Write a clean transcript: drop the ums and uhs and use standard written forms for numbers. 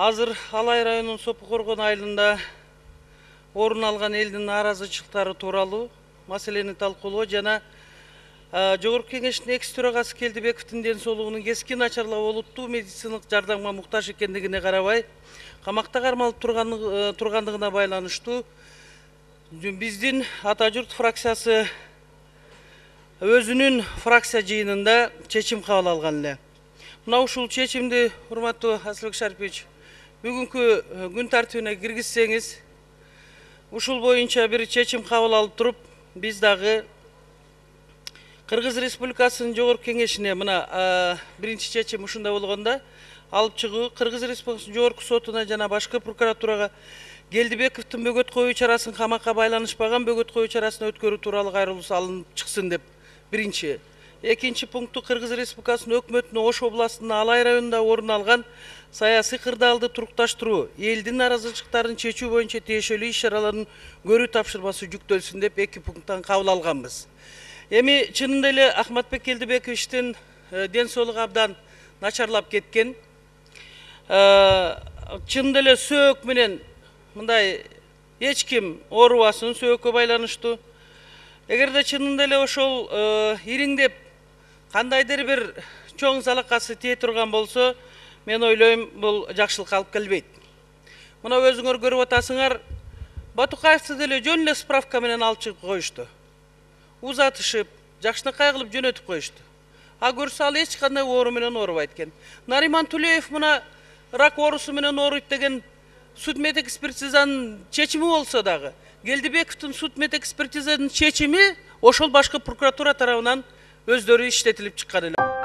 Азыр Алай районунун Сопу Коргон айылында орун алган элдин нааразычылыктары тууралуу маселени талкуулоо жана Жогорку Кеңештин экс төрагасы Келдибековдун ден соолугунун кескин начарлап олуттуу медициналык жардамга муктаж экендигине карабай камакта кармалып тургандыгына байланыштуу биздин Ата журт фракциясы өзүнүн фракция жыйынында чечим кабыл алган эле. Мына ушул чечимди, урматтуу Асылбек Шарипович, бүгүнкү күн тартибине киргизсеңиз, ушул боюнча бир чечим кабыл алып туруп, биз дагы Кыргыз Республикасынын Жогорку Кеңешине мына биринчи чечим ушундай болгондо алып чыгуу, Кыргыз Республикасынын Жогорку сотуна жана башкы прокуратурага Келдибековдун бөгөт коюу чарасын камакка байланышпаган бөгөт коюу чарасын өткөрүү тууралуу кайрылуу алынып чыксын деп биринчи. Экинчи пункту Кыргыз Республикасынын өкмөтүнүн Ош областынын Алай районунда орун алган саясий кырдаалды турукташтыруу, элдин нааразычылыктарын чечүү боюнча тиешелүү иш-чараларын көрүү тапшырмасы жүктөлсүн деп эки пункттан кабыл алганбыз. Эми чынында эле Ахматбек Келдибековичтин ден соолугу абдан начарлап кеткен. Чынында эле сөөк менен мындай эч ким оорубасын, сөөккө байланыштуу. Эгерде чынында эле ошол ириңдеп кандайдыр бир чоң залакасы тие турган болсо, мен ойлойм, бул жакшылыкка алып келбейт. Мына өзүңөр көрүп атасыңар, Батукаевди деле жөн эле справка менен алып чыгып коюшту. Узатышып, жакшынакай кылып жөнөтүп коюшту. А көрсө ал эч кандай оору менен оорубайт экен. Нариман Тулеев мына рак оорусу менен ооруйт деген судмед экспертизанын чечими болсо дагы, Келдибековдун судмед экспертизанын чечими ошол башкы прокуратура тарабынан өздөрү иштетилип чыккан эле.